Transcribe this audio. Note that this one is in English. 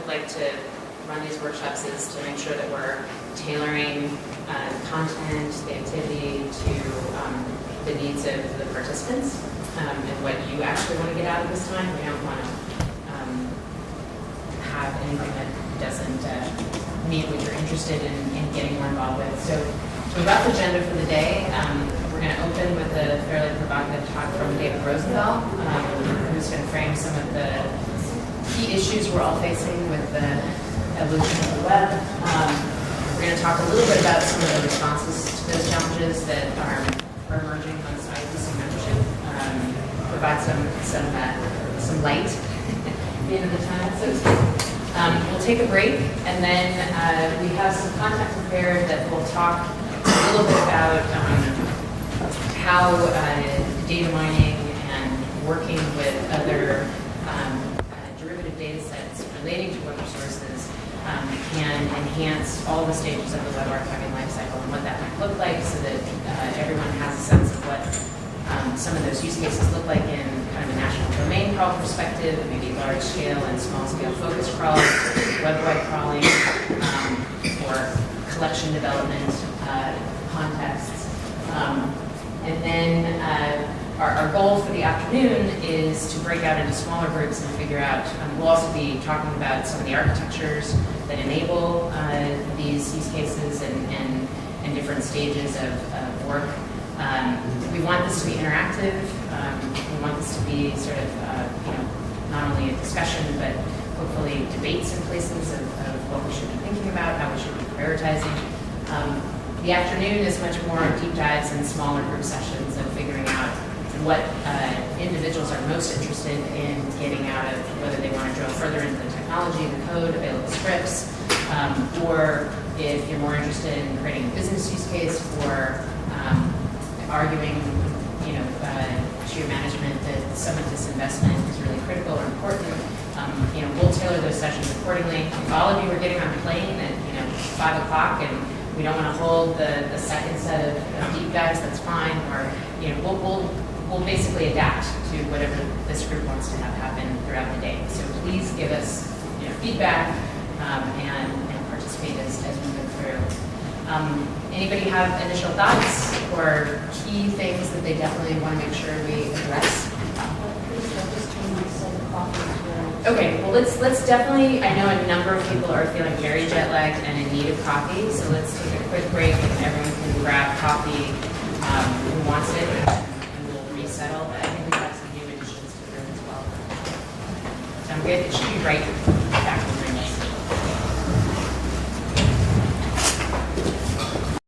we'd like to run these workshops is to make sure that we're tailoring content, the activity to the needs of the participants and what you actually want to get out of this time. We don't want to have anything that doesn't meet what you're interested in getting more involved with. So the rough agenda for the day, we're going to open with a fairly provocative talk from David Rosenthal, who's going to frame some of the key issues we're all facing with the evolution of the web. We're going to talk a little bit about some of the responses to those challenges that are emerging on the side of ITC membership, provide some light at the end of the tunnel, so to speak. We'll take a break, and then we have some content prepared that will talk a little bit about how data mining and working with other derivative data sets relating to web resources can enhance all the stages of the web archiving lifecycle and what that might look like, so that everyone has a sense of what some of those use cases look like in kind of a national domain crawl perspective, and maybe large scale and small scale focus crawling, web-wide crawling, or collection development contexts. And then our goal for the afternoon is to break out into smaller groups and figure out, we'll also be talking about some of the architectures that enable these use cases and different stages of work. We want this to be interactive. We want this to be sort of, not only a discussion, but hopefully debates in places of what we should be thinking about, how we should be prioritizing. The afternoon is much more deep dives and smaller group sessions of figuring out what individuals are most interested in getting out of, whether they want to drill further into the technology, the code, available scripts, or if you're more interested in creating a business use case for arguing, to your management that some of this investment is really critical or important. We'll tailor those sessions accordingly. If all of you are getting on a plane at 5 o'clock and we don't want to hold the second set of deep dives, that's fine. Or we'll basically adapt to whatever this group wants to have happen throughout the day. So please give us feedback and participate as we go through. Anybody have initial thoughts or key things that they definitely want to make sure we address? Okay, well let's definitely, I know a number of people are feeling very jet lagged and in need of coffee, so let's take a quick break and everyone can grab coffee who wants it, and we'll resettle. I think we've got some new additions to the room as well. Sound good? It should be right